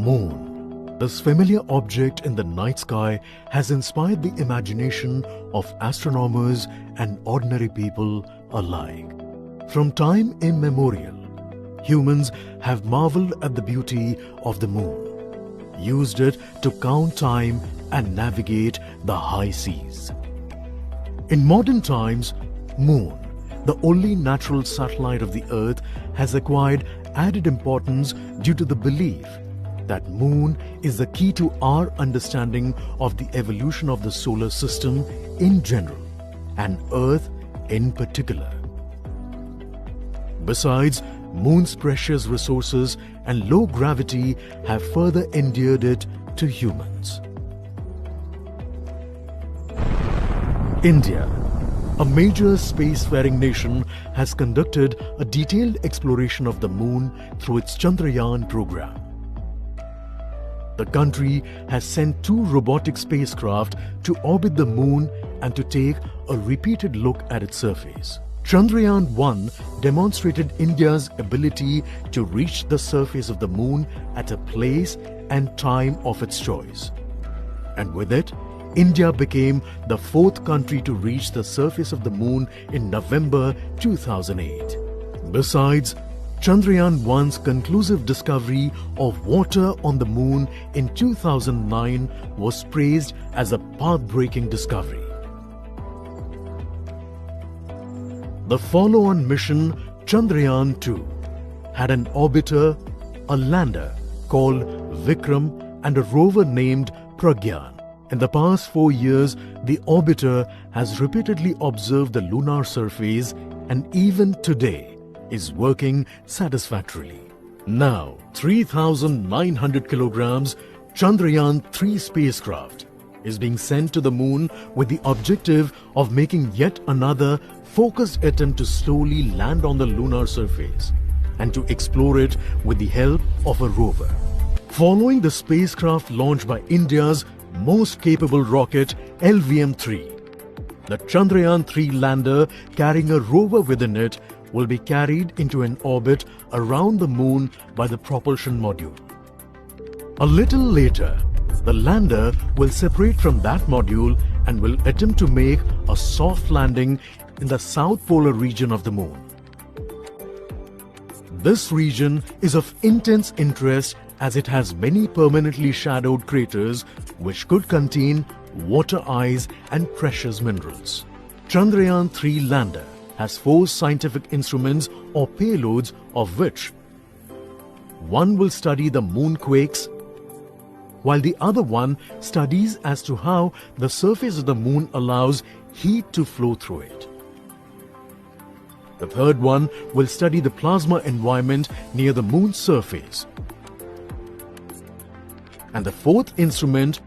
Moon. This familiar object in the night sky has inspired the imagination of astronomers and ordinary people alike. From time immemorial, humans have marveled at the beauty of the moon, used it to count time and navigate the high seas. In modern times, Moon, the only natural satellite of the Earth, has acquired added importance due to the belief that Moon is the key to our understanding of the evolution of the solar system in general and Earth in particular. Besides, Moon's precious resources and low gravity have further endeared it to humans. India, a major spacefaring nation, has conducted a detailed exploration of the Moon through its Chandrayaan program. The country has sent 2 robotic spacecraft to orbit the Moon and to take a repeated look at its surface. Chandrayaan-1 demonstrated India's ability to reach the surface of the Moon at a place and time of its choice. And with it, India became the 4th country to reach the surface of the Moon in November 2008. Besides, Chandrayaan-1's conclusive discovery of water on the Moon in 2009 was praised as a path-breaking discovery. The follow-on mission, Chandrayaan-2, had an orbiter, a lander called Vikram, and a rover named Pragyan. In the past 4 years, the orbiter has repeatedly observed the lunar surface and even today is working satisfactorily. Now, 3,900 kilograms Chandrayaan-3 spacecraft is being sent to the Moon with the objective of making yet another focused attempt to slowly land on the lunar surface and to explore it with the help of a rover. Following the spacecraft launch by India's most capable rocket LVM-3, the Chandrayaan-3 lander carrying a rover within it will be carried into an orbit around the Moon by the propulsion module. A little later, the lander will separate from that module and will attempt to make a soft landing in the south polar region of the Moon. This region is of intense interest as it has many permanently shadowed craters which could contain water ice and precious minerals. Chandrayaan-3 lander has 4 scientific instruments or payloads, of which one will study the moonquakes, while the other one studies as to how the surface of the Moon allows heat to flow through it. The third one will study the plasma environment near the Moon's surface. And the 4th instrument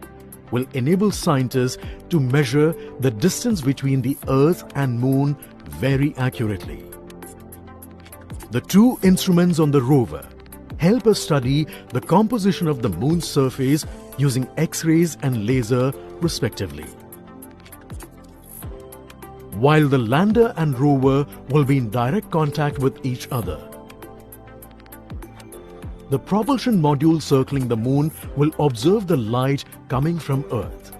will enable scientists to measure the distance between the Earth and Moon very accurately. The 2 instruments on the rover help us study the composition of the Moon's surface using X-rays and laser respectively. While the lander and rover will be in direct contact with each other, the propulsion module circling the Moon will observe the light coming from Earth,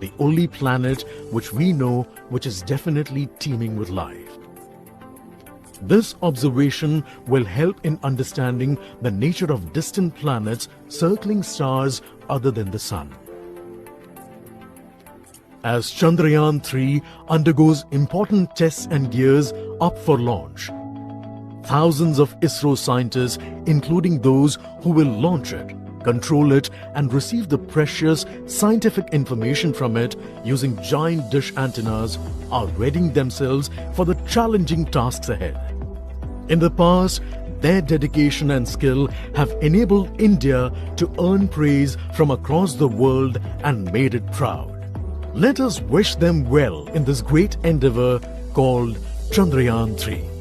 the only planet which we know which is definitely teeming with life. This observation will help in understanding the nature of distant planets circling stars other than the Sun. As Chandrayaan-3 undergoes important tests and gears up for launch, thousands of ISRO scientists, including those who will launch it, control it, and receive the precious scientific information from it using giant dish antennas, are readying themselves for the challenging tasks ahead. In the past, their dedication and skill have enabled India to earn praise from across the world and made it proud. Let us wish them well in this great endeavor called Chandrayaan-3.